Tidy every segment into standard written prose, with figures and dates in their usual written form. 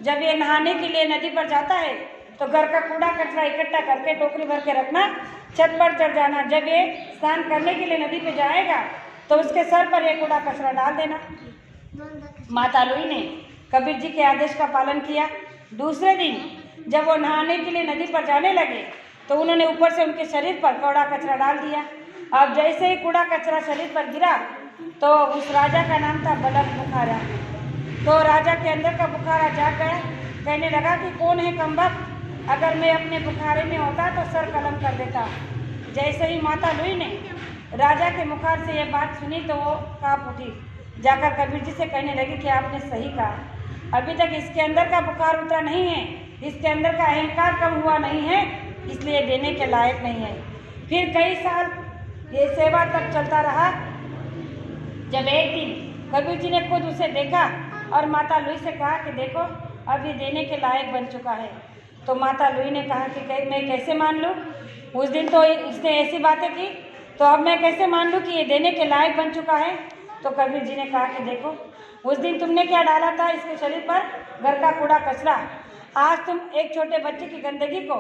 जब ये नहाने के लिए नदी पर जाता है तो घर का कूड़ा कचरा इकट्ठा करके टोकरी भर के रखना, छत पर चढ़ जाना। जब ये स्नान करने के लिए नदी पे जाएगा तो उसके सर पर ये कूड़ा कचरा डाल देना। माता लुई ने कबीर जी के आदेश का पालन किया। दूसरे दिन जब वो नहाने के लिए नदी पर जाने लगे तो उन्होंने ऊपर से उनके शरीर पर कूड़ा कचरा डाल दिया। अब जैसे ही कूड़ा कचरा शरीर पर गिरा तो उस राजा का नाम था बलक बुखारा। तो राजा के अंदर का बुखारा जाग गया, कहने लगा कि कौन है कमबख्त, अगर मैं अपने बुखारे में होता तो सर कलम कर देता। जैसे ही माता लुई ने राजा के मुखार से यह बात सुनी तो वो काँप उठी, जाकर कबीर जी से कहने लगी कि आपने सही कहा, अभी तक इसके अंदर का बुखार उतरा नहीं है, इसके अंदर का अहंकार कम हुआ नहीं है, इसलिए देने के लायक नहीं है। फिर कई साल ये सेवा तक चलता रहा। जब एक दिन कबीर जी ने खुद उसे देखा और माता लुई से कहा कि देखो अब ये देने के लायक बन चुका है। तो माता लुई ने कहा कि मैं कैसे मान लूँ, उस दिन तो इसने ऐसी बातें की, तो अब मैं कैसे मान लूँ कि ये देने के लायक बन चुका है। तो कबीर जी ने कहा कि देखो उस दिन तुमने क्या डाला था इसके शरीर पर, घर का कूड़ा कचरा। आज तुम एक छोटे बच्चे की गंदगी को,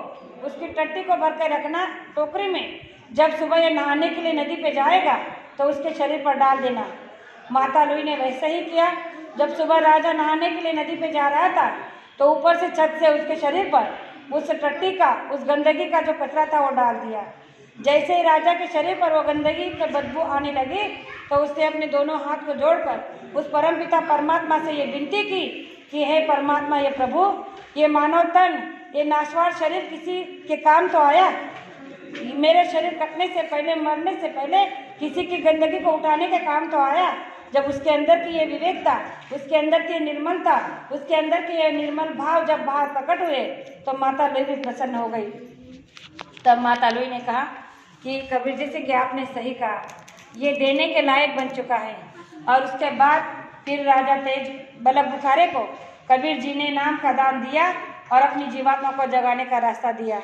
उसकी टट्टी को भर कर रखना टोकरी में, जब सुबह ये नहाने के लिए नदी पे जाएगा तो उसके शरीर पर डाल देना। माता लुई ने वैसे ही किया। जब सुबह राजा नहाने के लिए नदी पे जा रहा था तो ऊपर से छत से उसके शरीर पर उस टट्टी का, उस गंदगी का जो कचरा था वो डाल दिया। जैसे ही राजा के शरीर पर वो गंदगी की बदबू आने लगी तो उसने अपने दोनों हाथ को जोड़कर उस परमपिता परमात्मा से ये विनती की कि हे परमात्मा, ये प्रभु, ये मानव तन, ये नाशवान शरीर किसी के काम तो आया, मेरे शरीर कटने से पहले, मरने से पहले किसी की गंदगी को उठाने के काम तो आया। जब उसके अंदर की ये विवेकता, उसके अंदर की निर्मलता, उसके अंदर के ये निर्मल भाव जब बाहर प्रकट हुए तो माता लुई भी प्रसन्न हो गई। तब माता लुई ने कहा कि कबीर जी से कि आपने सही कहा, ये देने के लायक बन चुका है। और उसके बाद फिर राजा तेज बलक बुखारे को कबीर जी ने नाम का दान दिया और अपनी जीवात्मा को जगाने का रास्ता दिया।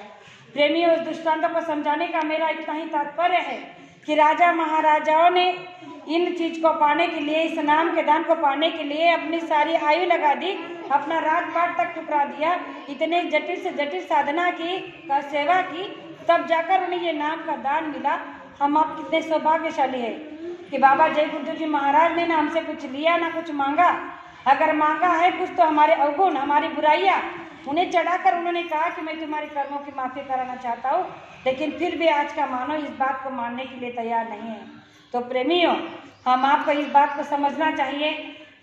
प्रेमियों, इस दृष्टांतों को समझाने का मेरा इतना ही तात्पर्य है कि राजा महाराजाओं ने इन चीज को पाने के लिए, इस नाम के दान को पाने के लिए अपनी सारी आयु लगा दी, अपना राजपाट तक ठुकरा दिया, इतने जटिल से जटिल साधना की, का सेवा की, तब जाकर उन्हें ये नाम का दान मिला। हम आप कितने सौभाग्यशाली है कि बाबा जय गुरुदेव जी महाराज ने ना हमसे कुछ लिया ना कुछ मांगा। अगर मांगा है कुछ तो हमारे अवगुण, हमारी बुराइयाँ, उन्हें चढ़ाकर उन्होंने कहा कि मैं तुम्हारे कर्मों की माफ़ी कराना चाहता हूँ, लेकिन फिर भी आज का मानव इस बात को मानने के लिए तैयार नहीं है। तो प्रेमियों, हम आपको इस बात को समझना चाहिए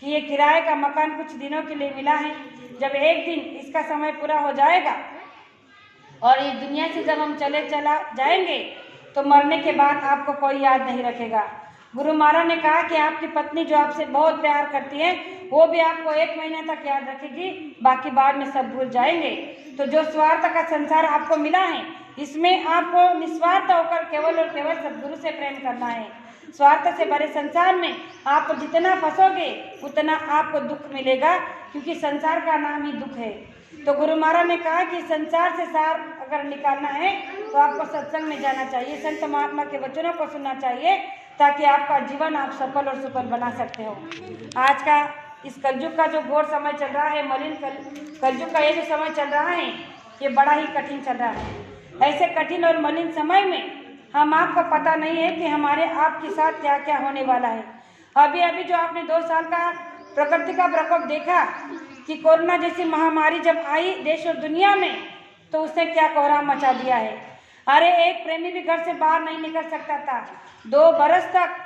कि ये किराए का मकान कुछ दिनों के लिए मिला है। जब एक दिन इसका समय पूरा हो जाएगा और इस दुनिया से जब हम चला जाएंगे तो मरने के बाद आपको कोई याद नहीं रखेगा। गुरु महाराज ने कहा कि आपकी पत्नी जो आपसे बहुत प्यार करती है वो भी आपको 1 महीने तक याद रखेगी, बाकी बाद में सब भूल जाएंगे। तो जो स्वार्थ का संसार आपको मिला है, इसमें आपको निस्वार्थ होकर केवल और केवल सद्गुरु से प्रेम करना है। स्वार्थ से भरे संसार में आप जितना फंसोगे उतना आपको दुख मिलेगा, क्योंकि संसार का नाम ही दुख है। तो गुरु महाराज ने कहा कि संसार से सार अगर निकालना है तो आपको सत्संग में जाना चाहिए, संत महात्मा के वचनों को सुनना चाहिए, ताकि आपका जीवन आप सफल और सुफल बना सकते हो। आज का इस कलयुग का जो घोर समय चल रहा है, मलिन कलयुग का ये जो समय चल रहा है, ये बड़ा ही कठिन चल रहा है। ऐसे कठिन और मलिन समय में हम आपको पता नहीं है कि हमारे आपके साथ क्या क्या होने वाला है। अभी अभी जो आपने 2 साल का प्रकृति का प्रकोप देखा कि कोरोना जैसी महामारी जब आई देश और दुनिया में, तो उसने क्या कोहराम मचा दिया है। अरे एक प्रेमी भी घर से बाहर नहीं निकल सकता था। 2 बरस तक,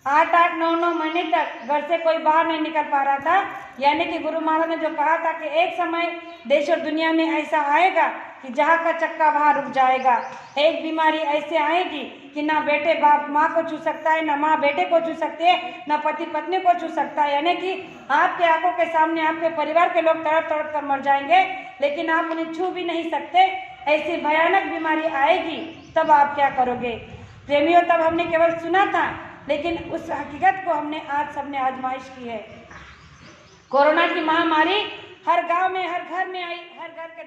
8-8, 9-9 महीने तक घर से कोई बाहर नहीं निकल पा रहा था। यानी कि गुरु महाराज ने जो कहा था कि एक समय देश और दुनिया में ऐसा आएगा कि जहाँ का चक्का वहाँ रुक जाएगा। एक बीमारी ऐसे आएगी कि ना बेटे बाप माँ को छू सकता है, ना माँ बेटे को छू सकती है, ना पति पत्नी को छू सकता है। यानी कि आपके आंखों के सामने आपके परिवार के लोग तड़प तड़प कर मर जाएंगे, लेकिन आप उन्हें छू भी नहीं सकते। ऐसी भयानक बीमारी आएगी, तब आप क्या करोगे? प्रेमियों, तब हमने केवल सुना था, लेकिन उस हकीकत को हमने आज सबने आजमाइश की है। कोरोना की महामारी हर गांव में, हर घर में आई, हर घर के